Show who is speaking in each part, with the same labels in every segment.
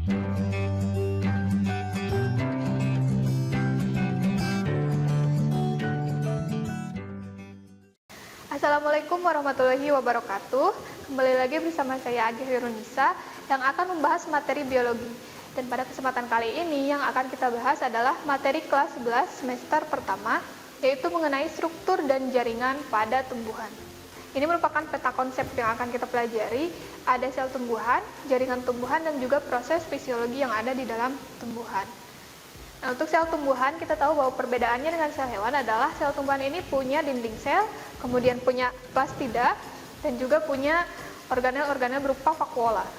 Speaker 1: Assalamualaikum warahmatullahi wabarakatuh. Kembali lagi bersama saya Agi Hirunisa yang akan membahas materi biologi. Dan pada kesempatan kali ini yang akan kita bahas adalah materi kelas 11 semester pertama, yaitu mengenai struktur dan jaringan pada tumbuhan. Ini merupakan peta konsep yang akan kita pelajari. Ada sel tumbuhan, jaringan tumbuhan, dan juga proses fisiologi yang ada di dalam tumbuhan. Nah, untuk sel tumbuhan, kita tahu bahwa perbedaannya dengan sel hewan adalah sel tumbuhan ini punya dinding sel, kemudian punya plastida, dan juga punya organel-organel berupa vakuola.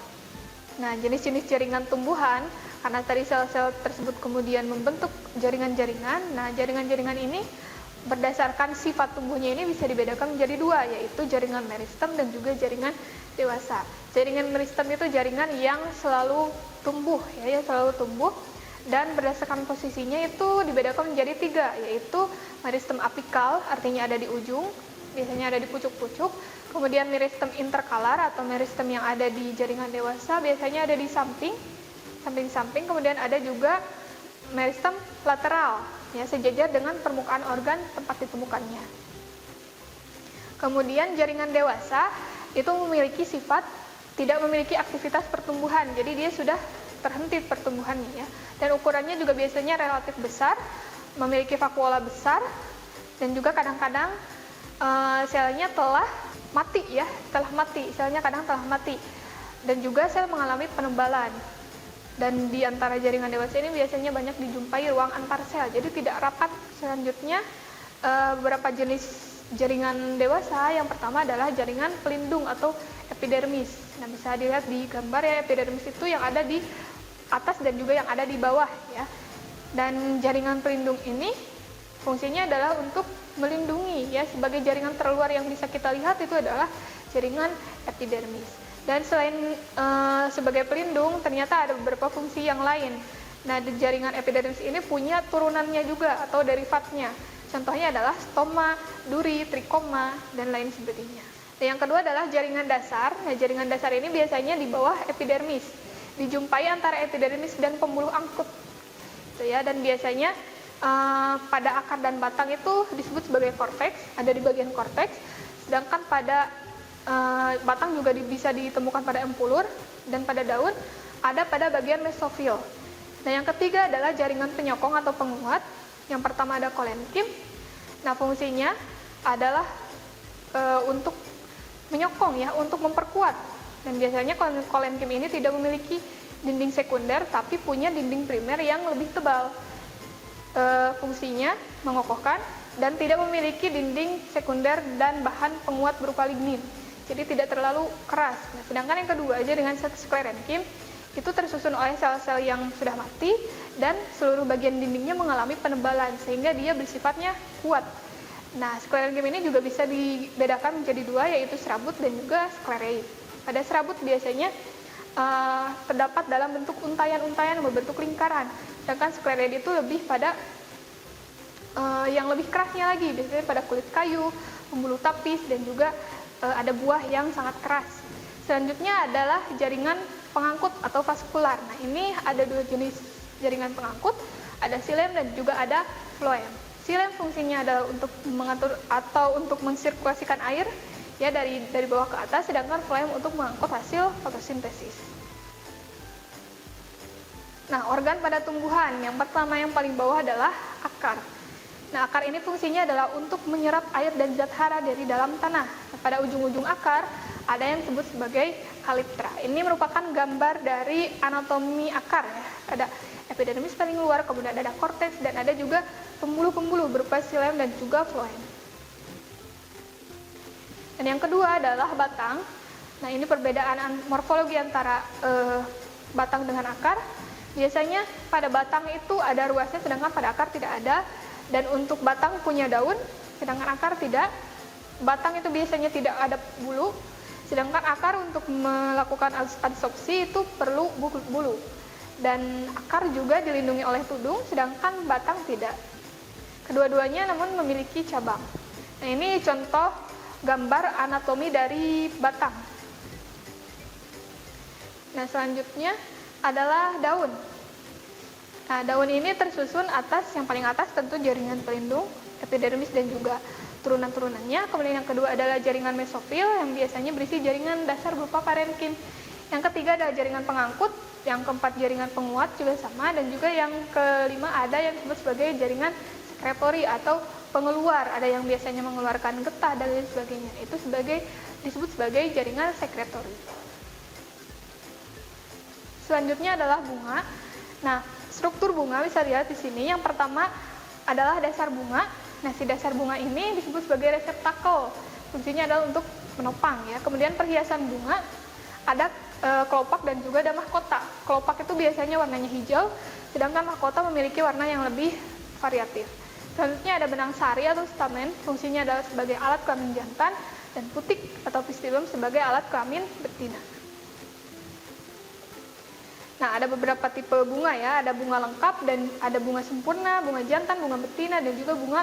Speaker 1: Nah, jenis-jenis jaringan tumbuhan, karena tadi sel-sel tersebut kemudian membentuk jaringan-jaringan, nah jaringan-jaringan ini berdasarkan sifat tumbuhnya ini bisa dibedakan menjadi dua, yaitu jaringan meristem dan juga jaringan dewasa. Jaringan meristem itu jaringan yang selalu tumbuh, yang selalu tumbuh, dan berdasarkan posisinya itu dibedakan menjadi tiga, yaitu meristem apikal, artinya ada di ujung, biasanya ada di pucuk-pucuk, kemudian meristem interkalar atau meristem yang ada di jaringan dewasa, biasanya ada di samping-samping, kemudian ada juga meristem lateral, ya, sejajar dengan permukaan organ tempat ditemukannya. Kemudian jaringan dewasa itu memiliki sifat tidak memiliki aktivitas pertumbuhan, jadi dia sudah terhenti pertumbuhannya, ya. Dan ukurannya juga biasanya relatif besar, memiliki vakuola besar, dan juga kadang-kadang selnya telah mati, ya, selnya kadang telah mati, dan juga sel mengalami penebalan. Dan di antara jaringan dewasa ini biasanya banyak dijumpai ruang antar sel, jadi tidak rapat. Selanjutnya beberapa jenis jaringan dewasa, yang pertama adalah jaringan pelindung atau epidermis. Nah, bisa dilihat di gambar, ya, epidermis itu yang ada di atas dan juga yang ada di bawah, ya. Dan jaringan pelindung ini fungsinya adalah untuk melindungi, ya, sebagai jaringan terluar yang bisa kita lihat itu adalah jaringan epidermis. Dan selain sebagai pelindung, ternyata ada beberapa fungsi yang lain. Nah, di jaringan epidermis ini punya turunannya juga atau derivatnya. Contohnya adalah stoma, duri, trikoma, dan lain sebagainya. Dan yang kedua adalah jaringan dasar. Nah, jaringan dasar ini biasanya di bawah epidermis, dijumpai antara epidermis dan pembuluh angkut, gitu, ya. Dan biasanya pada akar dan batang itu disebut sebagai korteks, ada di bagian korteks, sedangkan pada batang juga bisa ditemukan pada empulur, dan pada daun ada pada bagian mesofil. Nah, yang ketiga adalah jaringan penyokong atau penguat. Yang pertama ada kolenkim. Nah, fungsinya adalah untuk menyokong, ya, untuk memperkuat. Dan biasanya kolenkim ini tidak memiliki dinding sekunder, tapi punya dinding primer yang lebih tebal. Fungsinya mengokohkan dan tidak memiliki dinding sekunder dan bahan penguat berupa lignin. Jadi tidak terlalu keras. Nah, sedangkan yang kedua aja dengan sklerenkim itu tersusun oleh sel-sel yang sudah mati dan seluruh bagian dindingnya mengalami penebalan sehingga dia bersifatnya kuat. Nah, sklerenkim ini juga bisa dibedakan menjadi dua, yaitu serabut dan juga sklereid. Pada serabut biasanya terdapat dalam bentuk untayan-untayan berbentuk lingkaran, sedangkan sklereid itu lebih pada yang lebih kerasnya lagi, biasanya pada kulit kayu, pembuluh tapis, dan juga ada buah yang sangat keras. Selanjutnya adalah jaringan pengangkut atau vaskular. Nah, ini ada dua jenis jaringan pengangkut, ada xilem dan juga ada floem. Xilem fungsinya adalah untuk mengatur atau untuk mensirkulasikan air, ya, dari bawah ke atas, sedangkan floem untuk mengangkut hasil fotosintesis. Nah, organ pada tumbuhan, yang pertama yang paling bawah adalah akar. Nah, akar ini fungsinya adalah untuk menyerap air dan zat hara dari dalam tanah. Nah, pada ujung-ujung akar ada yang disebut sebagai kaliptra. Ini merupakan gambar dari anatomi akar, ya. Ada epidermis paling luar, kemudian ada korteks, dan ada juga pembuluh-pembuluh berupa xilem dan juga floem. Dan yang kedua adalah batang. Nah, ini perbedaan morfologi antara batang dengan akar. Biasanya pada batang itu ada ruasnya, sedangkan pada akar tidak ada. Dan untuk batang punya daun, sedangkan akar tidak. Batang itu biasanya tidak ada bulu, sedangkan akar untuk melakukan adsorpsi itu perlu bulu. Dan akar juga dilindungi oleh tudung, sedangkan batang tidak. Kedua-duanya namun memiliki cabang. Nah, ini contoh gambar anatomi dari batang. Nah, selanjutnya adalah daun. Nah, daun ini tersusun yang paling atas tentu jaringan pelindung, epidermis dan juga turunan-turunannya. Kemudian yang kedua adalah jaringan mesofil yang biasanya berisi jaringan dasar berupa parenkim. Yang ketiga adalah jaringan pengangkut, yang keempat jaringan penguat juga sama, dan juga yang kelima ada yang disebut sebagai jaringan sekretori atau pengeluar. Ada yang biasanya mengeluarkan getah dan lain sebagainya. Itu disebut sebagai jaringan sekretori. Selanjutnya adalah bunga. Nah, struktur bunga bisa lihat di sini. Yang pertama adalah dasar bunga. Nah, si dasar bunga ini disebut sebagai reseptakel. Fungsinya adalah untuk menopang ya. Kemudian perhiasan bunga ada kelopak dan juga ada mahkota. Kelopak itu biasanya warnanya hijau, sedangkan mahkota memiliki warna yang lebih variatif. Selanjutnya ada benang sari atau stamen. Fungsinya adalah sebagai alat kelamin jantan, dan putik atau pistilum sebagai alat kelamin betina. Nah, ada beberapa tipe bunga ya, ada bunga lengkap dan ada bunga sempurna, bunga jantan, bunga betina, dan juga bunga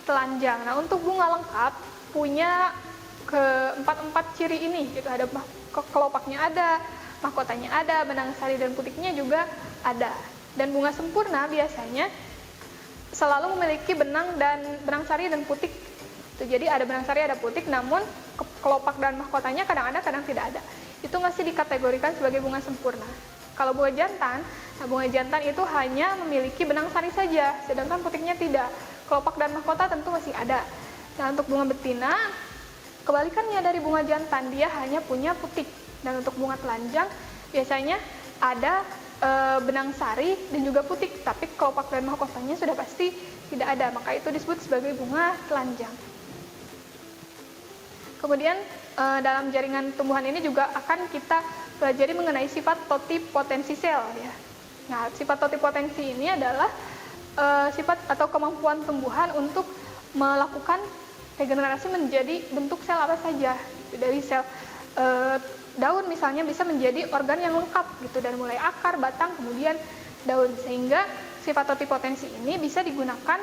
Speaker 1: telanjang. Nah, untuk bunga lengkap punya keempat ciri ini, gitu. Ada kelopaknya ada, mahkotanya ada, benang sari dan putiknya juga ada. Dan bunga sempurna biasanya selalu memiliki benang sari dan putik. Jadi ada benang sari, ada putik, namun kelopak dan mahkotanya kadang ada, kadang tidak ada. Itu masih dikategorikan sebagai bunga sempurna. Kalau bunga jantan itu hanya memiliki benang sari saja, sedangkan putiknya tidak. Kelopak dan mahkota tentu masih ada. Nah, untuk bunga betina, kebalikannya dari bunga jantan, dia hanya punya putik. Dan untuk bunga telanjang, biasanya ada benang sari dan juga putik, tapi kelopak dan mahkotanya sudah pasti tidak ada, maka itu disebut sebagai bunga telanjang. Kemudian dalam jaringan tumbuhan ini juga akan kita pelajari mengenai sifat totipotensi sel ya. Nah, sifat totipotensi ini adalah sifat atau kemampuan tumbuhan untuk melakukan regenerasi menjadi bentuk sel apa saja. Dari sel daun misalnya bisa menjadi organ yang lengkap gitu, dan mulai akar, batang, kemudian daun, sehingga sifat totipotensi ini bisa digunakan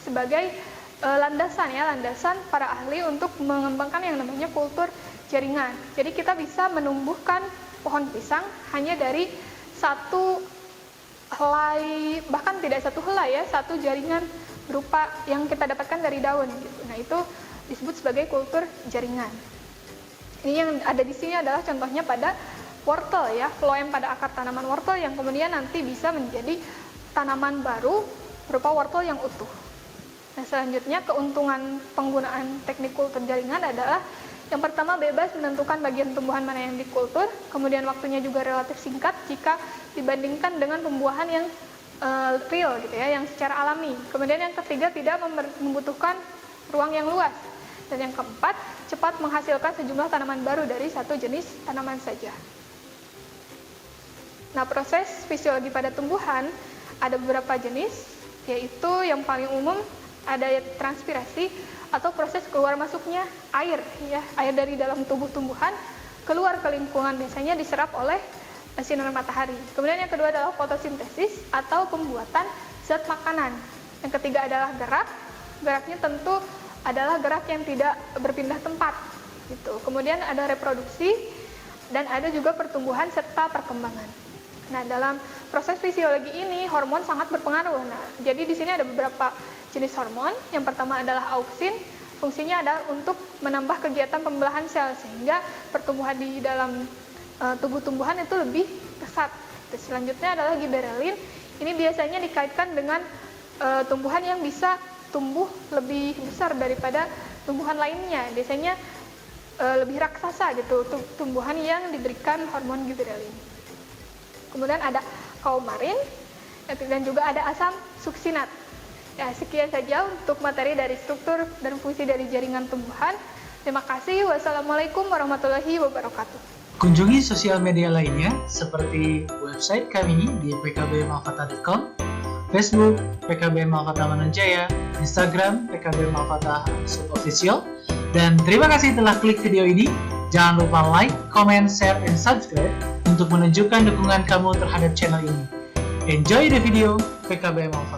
Speaker 1: sebagai landasan para ahli untuk mengembangkan yang namanya kultur jaringan. Jadi kita bisa menumbuhkan pohon pisang hanya dari satu helai, bahkan tidak satu helai ya, satu jaringan berupa yang kita dapatkan dari daun gitu. Nah, itu disebut sebagai kultur jaringan. Ini yang ada di sini adalah contohnya pada wortel ya, phloem pada akar tanaman wortel yang kemudian nanti bisa menjadi tanaman baru berupa wortel yang utuh. Nah, selanjutnya keuntungan penggunaan teknik kultur jaringan adalah yang pertama, bebas menentukan bagian tumbuhan mana yang dikultur, kemudian waktunya juga relatif singkat jika dibandingkan dengan tumbuhan yang real gitu ya, yang secara alami. Kemudian yang ketiga, tidak membutuhkan ruang yang luas. Dan yang keempat, cepat menghasilkan sejumlah tanaman baru dari satu jenis tanaman saja. Nah, proses fisiologi pada tumbuhan ada beberapa jenis, yaitu yang paling umum ada transpirasi atau proses keluar masuknya air ya, air dari dalam tubuh tumbuhan keluar ke lingkungan, biasanya diserap oleh sinar matahari. Kemudian yang kedua adalah fotosintesis atau pembuatan zat makanan. Yang ketiga adalah gerak. Geraknya tentu adalah gerak yang tidak berpindah tempat gitu. Kemudian ada reproduksi dan ada juga pertumbuhan serta perkembangan. Nah, dalam proses fisiologi ini hormon sangat berpengaruh. Nah, jadi di sini ada beberapa jenis hormon. Yang pertama adalah auksin. Fungsinya adalah untuk menambah kegiatan pembelahan sel sehingga pertumbuhan di dalam tubuh tumbuhan itu lebih pesat. Terus selanjutnya adalah giberelin. Ini biasanya dikaitkan dengan tumbuhan yang bisa tumbuh lebih besar daripada tumbuhan lainnya. Biasanya lebih raksasa gitu, tumbuhan yang diberikan hormon giberelin. Kemudian ada kaumarin dan juga ada asam suksinat. Ya, sekian saja untuk materi dari struktur dan fungsi dari jaringan tumbuhan. Terima kasih. Wassalamualaikum warahmatullahi wabarakatuh.
Speaker 2: Kunjungi sosial media lainnya seperti website kami di pkbmalfata.com, Facebook PKB Malfata Manunjaya, Instagram PKB Malfata _official. Dan terima kasih telah klik video ini. Jangan lupa like, comment, share, and subscribe untuk menunjukkan dukungan kamu terhadap channel ini. Enjoy the video, PKB Malfata.